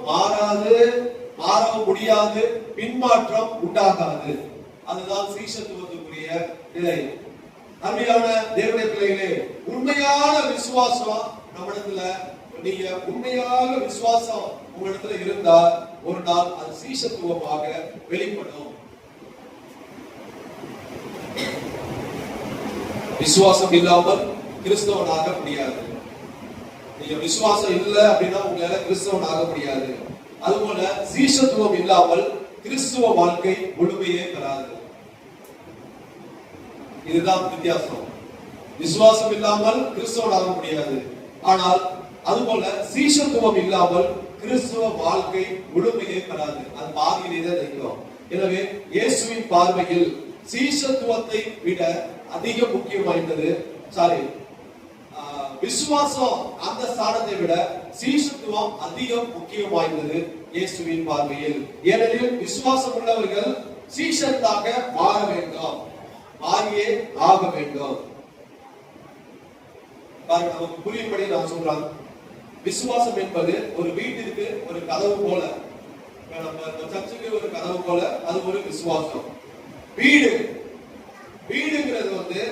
மாறவும் முடியாது, பின்மாற்றம் உண்டாகாது. அதுதான் சீஷத்துவத்துக்குரிய நிலை. அருமையான தேவனுடைய பிள்ளைகளே, உண்மையான விசுவாசம் நம்மிடத்துல, நீங்க உண்மையாக விசுவாசம் உங்களிடத்துல இருந்தா ஒரு நாள் அது சீஷத்துவமாக வெளிப்படும். விசுவாசம் இல்லாமல் கிறிஸ்தவனாக முடியாது. நீங்க விசுவாசம் இல்லை அப்படின்னா உங்களால கிறிஸ்தவனாக முடியாது. அதுபோல சீஷத்துவம் இல்லாமல் கிறிஸ்துவ வாழ்க்கை முழுமையே பெறாது. இதுதான் வித்தியாசம். விசுவாசம் இல்லாமல் கிறிஸ்தவனாக முடியாது. ஆனால் அதுபோல சீஷத்துவம் இல்லாமல் கிறிஸ்துவ வாழ்க்கை முழுமையை பெறாது. அது பாதியிலே தான் நிற்கிறோம். எனவே இயேசுவின் பார்வையில் சீஷத்துவத்தை விட அதிக முக்கியம் வாய்ந்தது விசுவாசம் அந்த ஸ்தானத்தை விட சீஷத்துவம் அதிகம் முக்கியம் வாய்ந்தது இயேசுவின் பார்வையில். ஏனெனில் விசுவாசம் உள்ளவர்கள் சீஷர்களாக மாற வேண்டும், மாறியே ஆக வேண்டும். பாருங்க, நமக்கு புரியும்படி நான் சொல்றேன். விசுவாசம் என்பது ஒரு வீட்டிற்கு ஒரு கதவு போல, நம்ம சர்ச்சுக்கு ஒரு கதவு போல, அது ஒரு விசுவாசம். வீடுங்கிறது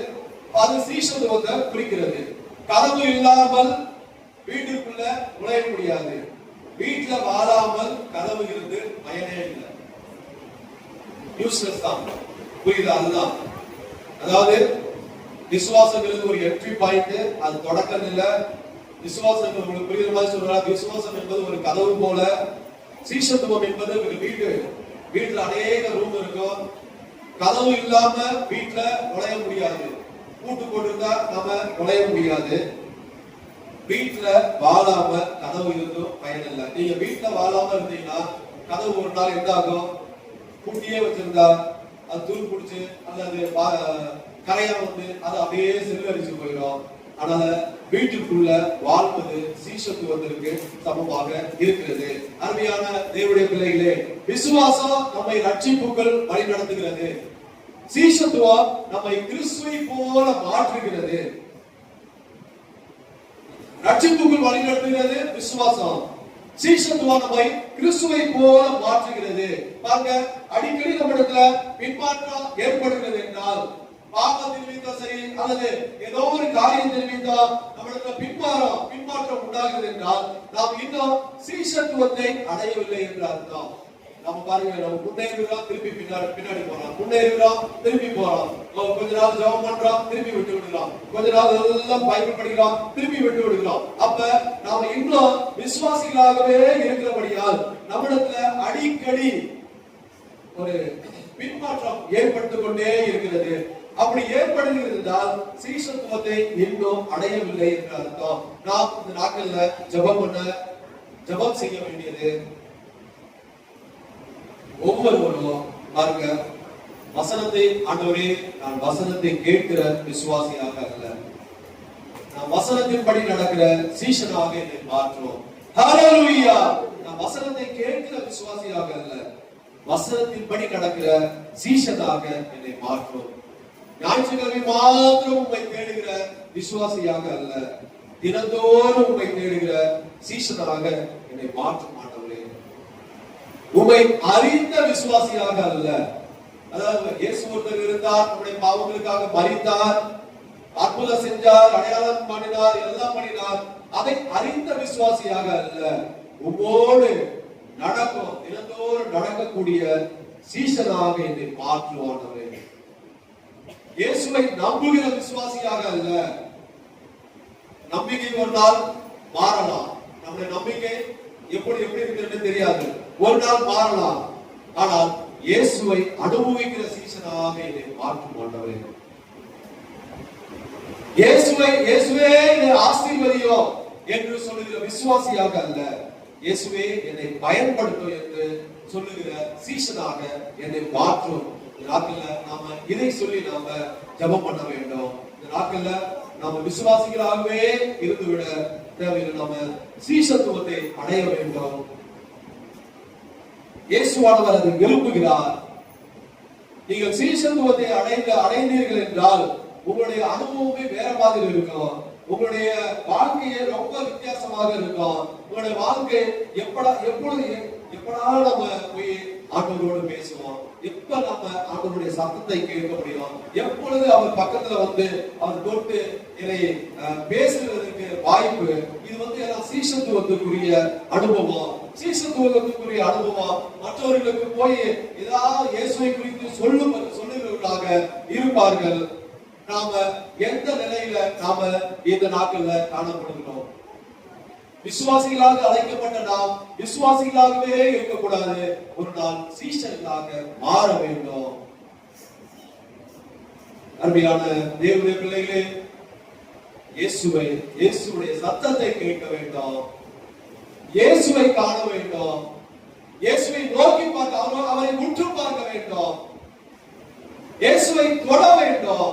அது சீஷத்துவத்தை குறிக்கிறது. கதவு இல்லாமல் வீட்டுக்குள்ள நுழைய முடியாது. வீட்டுல வாழாமல் கதவு இருந்து பயனே இல்லை, யூஸ்லெஸ் தான். புரியுதா? அதுதான். அதாவது விசுவாசங்கிறது ஒரு என்ட்ரி பாயிண்ட், அது தொடக்கம் இல்ல. விசுவாசம் உங்களுக்கு புரியுற மாதிரி சொல்றா. விசுவாசம் என்பது ஒரு கதவு போல, சீஷத்துவம் என்பது ஒரு வீட்டுல அநேக ரூம் இருக்கும். கதவு இல்லாம வீட்டுல நுழைய முடியாது, பூட்டு போட்டிருந்தா நாம நுழைய முடியாது. வீட்டுல வாழாம கதவு இருந்தும் பயன் இல்லை. நீங்க வீட்டுல வாழாம இருந்தீங்கன்னா கதவு ஒரு நாள் என்ன ஆகும்? பூட்டியே வச்சிருந்தா அது தூள் பிடிச்சு அல்லது கரையா அது அப்படியே செல்லரிச்சு போயிடும். அதனால வீட்டுக்குள்ள வாழ்வது சீஷத்துவத்திற்கு சமமாக இருக்கிறது. அருமையான தேவனுடைய பிள்ளைகளே, விசுவாசம் நம்மை ரட்சிப்புக்குள் வழி நடத்துகிறது. சீஷத்துவம் நம்மை கிறிஸ்துவை போல மாற்றுகிறது. ரட்சிப்புக்குள் வழி நடத்துகிறது விசுவாசம். சீஷத்துவம் நம்மை கிறிஸ்துவை போல மாற்றுகிறது. பாருங்க, அடிக்கடி நம்மிடத்துல பின்மாற்றம் ஏற்படுகிறது என்றால், பாவத்தின் நிமித்தம் சரி அல்லது ஏதோ ஒரு காரியத்தின் நிமித்தம் நம்மிடத்துல பின்மாற்றம் உண்டாகிறது என்றால் நாம் இன்னும் சீஷத்துவத்தை அடையவில்லை என்று அர்த்தம். நம்ம பாருங்க, நம்ம முன்னேறுகிறோம், திருப்பி பின்னாடி போறோம், முன்னேறுகிறோம், திருப்பி போறோம், கொஞ்ச நாள் ஜெபம் பண்றோம், திருப்பி விட்டு விடுகிறோம், கொஞ்ச நாள் எல்லாம் பைபிள் படிக்கிறோம், திருப்பி விட்டு விடுகிறோம். அப்ப நாம இன்னும் விசுவாசிகளாகவே இருக்கிறபடியால் நம்மிடத்துல அடிக்கடி ஒரு பின்மாற்றம் ஏற்பட்டுக் கொண்டே இருக்கிறது. அப்படி ஏற்படுகிறது என்றால் சீஷத்துவத்தை இன்னும் அடையவில்லை என்று அர்த்தம். நாம் இந்த நாட்கள்ல ஜெபம் செய்ய வேண்டியது ஒவ்வொருவரும் பாருங்க, வசனத்தை ஆண்டவரே, நான் வசனத்தை கேட்கிற விசுவாசியாக அல்ல, நான் வசனத்தின்படி நடக்கிற சீஷனாக என்னை மாற்றும். ஹல்லேலூயா! நான் வசனத்தை கேட்கிற விசுவாசியாக அல்ல, வசனத்தின்படி நடக்கிற சீஷனாக என்னை மாற்றும். ஞாயிற்றுக்கிழமை மாத்திரம் உண்மை தேடுகிற விசுவாசியாக அல்ல, தினந்தோறும் உண்மை தேடுகிற சீஷனாக என்னை மாற்றும் ஆண்டவரே. உண்மை அறிந்த விசுவாசியாக அல்ல. அதாவது இயேசு ஒருத்தர் இருந்தார், நம்முடைய பாவங்களுக்காக மரித்தார், அற்புதம் செஞ்சார், அடையாளம் பண்ணினார், எல்லாம் பண்ணினார், அதை அறிந்த விசுவாசியாக அல்ல, உம்மோடு நடக்கும், தினந்தோறும் நடக்கக்கூடிய சீஷனாக என்னை மாற்றுவானவரே. இயேசுவை நம்புகிற விசுவாசியாக அல்ல. நம்பிக்கை ஒரு நாள் மாறலாம், நம்முடைய நம்பிக்கை எப்படி இருக்கிறது தெரியாது, ஒரு நாள் மாறலாம். ஆனால் இயேசுவை அனுபவிக்கிற சீஷனாக என்னை மாற்றும் ஆண்டவரே. இயேசுவே என்னை ஆசீர்வதியும் என்று சொல்லுகிற விசுவாசியாக அல்ல, இயேசுவே என்னை பயன்படுத்தும் என்று சொல்லுகிற சீஷனாக என்னை மாற்றும். இந்த நாட்கள்ல நாம இதை சொல்லி நாம ஜெபம் பண்ண வேண்டும். இந்த நாட்கள்ல நாம விசுவாசிகளாகவே இருந்துவிட தேவையில்லை, நாம சீஷத்துவத்தை அடைய வேண்டும். இயேசுவானவர் அதை விரும்புகிறார். நீங்கள் சீஷத்துவத்தை அடைந்தீர்கள் என்றால் உங்களுடைய அனுபவமே வேற மாதிரி இருக்கும், உங்களுடைய வாழ்க்கையே ரொம்ப வித்தியாசமாக இருக்கும். உங்களுடைய வாழ்க்கை எப்படா நம்ம போய் ஆண்டவரோடு பேசுவோம், எப்ப நம்ம ஆண்டவருடைய சத்தத்தை கேட்க முடியும், எப்பொழுது அவர் பக்கத்துல அவர் தொட்டு என்னை பேசுறதுக்கு வாய்ப்பு. இது எல்லாம் சீஷத்துவத்துக்குரிய அனுபவம். சீஷத்துவத்துக்குரிய அனுபவம் மற்றவர்களுக்கு போய் ஏதாவது இயேசுவை குறித்து சொல்லுகிறவர்களாக இருப்பார்கள். நாம எந்த நிலையில நாம இந்த நாட்கள்ல காணப்படுகிறோம்? விசுவாசிகளாக அழைக்கப்பட்ட நாம் விசுவாசிகளாகவே இருக்கக்கூடாது, ஒரு நாள் சீஷர்களாக மாற வேண்டும். அருமையான தேவனுடைய பிள்ளைகளே, இயேசுடைய சத்தத்தை கேட்க வேண்டும், இயேசுவை காண வேண்டும், இயேசுவை நோக்கி பார்க்க, அவரை உற்று பார்க்க வேண்டும், இயேசுவை தொட வேண்டும்,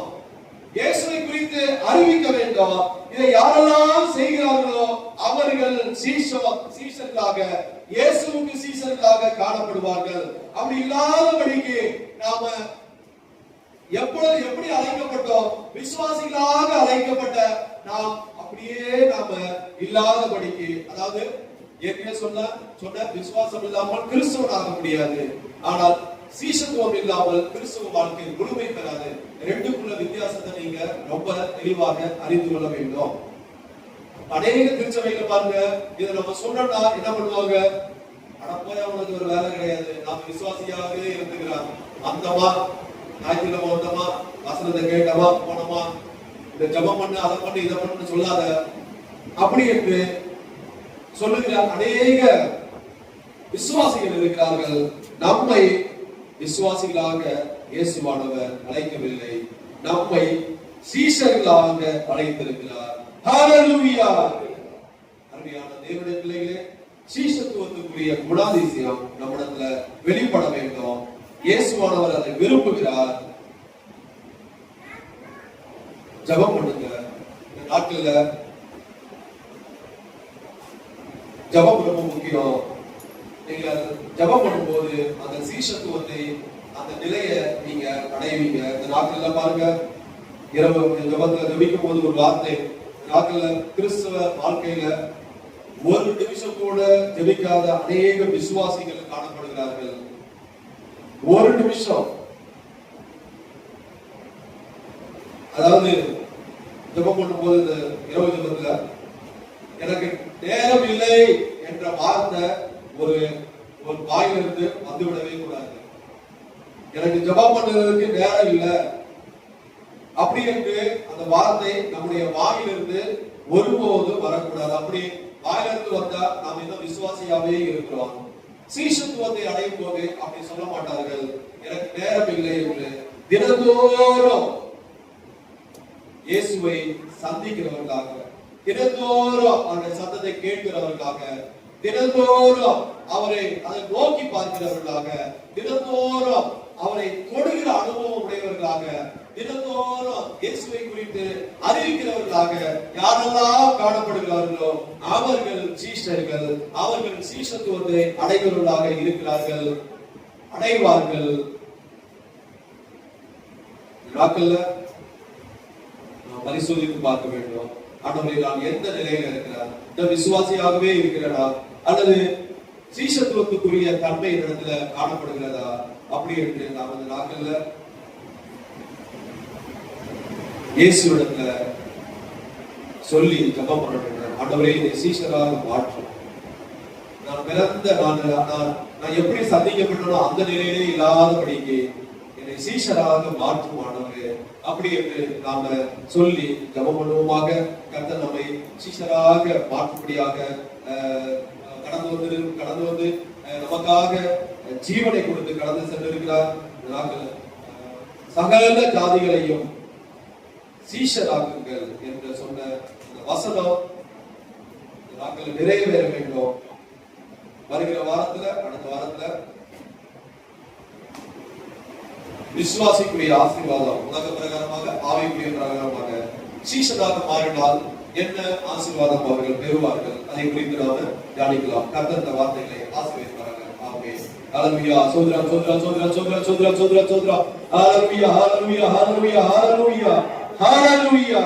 இயேசுவை குறித்து அறிவிக்க வேண்டும். இதை யாரெல்லாம் செய்கிறார்களோ அவர்கள் சீஷர்களாக, இயேசுவுக்கு சீஷர்களாக காணப்படுவார்கள். அப்படி இல்லாதபடிக்கு நாம எப்படி அழைக்கப்பட்டோம், விசுவாசிகளாக அழைக்கப்பட்ட நாம் அப்படியே நாம இல்லாதபடிக்கு, அதாவது ஏற்கனவே சொன்ன விசுவாசம் இல்லாமல் கிறிஸ்தவனாக முடியாது, ஆனால் சீஷத்துவம் இல்லாமல் கிறிஸ்துவ வாழ்க்கை முழுமை பெறாது. ரெண்டுக்குள்ள வித்தியாசத்தை நீங்க ரொம்ப தெளிவாக அறிந்து கொள்ள வேண்டும். அநேக திருச்சபைகளை பாருங்க, இதை நம்ம சொன்னோம்னா என்ன பண்ணுவாங்க, ஆனா போய் அவனுக்கு ஒரு வேலை கிடையாது, நாம விசுவாசியாகவே இருந்துக்கிறான், அந்தமா ஞாயிற்றுக்கிழமை வந்தமா, வசனத்தை கேட்டமா போனோமா, இந்த ஜபம் பண்ணு அதை பண்ணு இதை பண்ணு சொல்லாத அப்படி என்று சொல்லுகிற அநேக விசுவாசிகள் இருக்கிறார்கள். நம்மை விசுவாசிகளாக இயேசுவானவர் அழைக்கவில்லை, நம்மை சீஷர்களாக அழைத்திருக்கிறார். ஹல்லேலூயா! அருமையான தேவனுடைய பிள்ளைகளே, சீஷத்துவத்துக்குரிய குணாதிசயம் நம்மிடத்துல வெளிப்பட வேண்டும். இயேசுவானவர் அதை விரும்புகிறார். ஜெபம் பண்ணுங்க. இந்த நாட்கள்ல ஜெபம் ரொம்ப முக்கியம். நீங்க ஜெபம் பண்ணும்போது அந்த சீஷத்துவத்தை, அந்த நிலையை நீங்க அடைவீங்க. இந்த நாட்கள்ல பாருங்க, இரவு ஜெபத்துல ஜெபிக்கும் போது ஒரு வார்த்தை, நாட்கள்ல கிறிஸ்தவ வாழ்க்கையில ஒரு நிமிஷம் கூட ஜெபிக்காத அநேக விசுவாசிகள் காணப்படுகிறார்கள். ஒரு நிமிஷம், அதாவது ஜெபம் பண்ணும்போது இந்த இரவு ஜெபத்துல எனக்கு நேரம் இல்லை என்ற வார்த்தை ஒரு வாயிலிருந்து வந்துவிடவே கூடாது. எனக்கு ஜெபம் பண்றதுக்கு நேரம் இல்லை அப்படி என்று அந்த வார்த்தை நம்முடைய வாயிலிருந்து ஒருபோது வரக்கூடாது. அப்படி வாயிலிருந்து வந்தா நாம் இன்னும் விசுவாசியாவே இருக்கிறோம். சீஷத்துவத்தை அடையும் போது அப்படி சொல்ல மாட்டார்கள், எனக்கு நேரம் இல்லை என்று. தினந்தோறும் இயேசுவை சந்திக்கிறவர்களாக, தினந்தோறும் அவருடைய சத்தத்தை கேட்கிறவர்களாக, தினந்தோறும் அவரை அதை நோக்கி பார்க்கிறவர்களாக, தினந்தோறும் அவரை தொடுகிற அனுபவம் உடையவர்களாக, தினந்தோறும் இயேசுவை குறித்து அறிவிக்கிறவர்களாக யாரெல்லாம் காணப்படுகிறார்களோ அவர்கள் சீஷர்கள், அவர்கள் சீஷத்துவத்தை அடைகிறவர்களாக இருக்கிறார்கள், அடைவார்கள். நாட்கள்ல பரிசோதித்து பார்க்க வேண்டும். ஆண்டவரே, நான் எந்த நிலையில இருக்கிறேன், இந்த விசுவாசியாகவே இருக்கிறேனா அல்லது சீஷத்துவத்துக்குரிய தன்மை இடத்துல காணப்படுகிறதா அப்படி என்று நாம் இந்த நாட்கள்ல இயேசுவிடத்துல சொல்லி ஜெபம் பண்ண வேண்டும். ஆண்டவரே, இதை சீஷராக மாற்றும். நான் பிறந்த நான் எப்படி சந்திக்கப்பட்டனோ அந்த நிலையிலே இல்லாதபடிக்கு என்னை சீஷராக மாற்றும் ஆண்டவரே அப்படி என்று நாம சொல்லி ஜெபம் பண்ணுவோமாக. கர்த்தர் நம்மை சீஷராக மாற்றும்படியாக கடந்து வந்து நமக்காக ஜீவனை கொடுத்து கடந்து சென்றிருக்கிறார். சகல ஜாதிகளையும் சீஷராகுங்கள் என்று சொன்ன இந்த வசனம் நாட்கள் நிறைவேற வேண்டும். வருகிற வாரத்துல, அடுத்த வாரத்துல விசுவாசிக்குரிய ஆசீர்வாதம் உலக பிரகாரமாக, ஆவிக்குரிய பிரகாரமாக சீஷராக மாறினால் என்ன ஆசீர்வாதம் அவர்கள் பெறுவார்கள், அதை குறித்து நாம தியானிக்கலாம். கர்த்தர் இந்த வார்த்தைகளை ஆசீர்வதிப்பார்கள். ஆமென். ஹல்லேலூயா. சோதரா சோதரா சோதரா சோதரா சோதரா சோதரா சோதரா. ஹல்லேலூயா ஹல்லேலூயா ஹல்லேலூயா ஹல்லேலூயா ஹல்லேலூயா.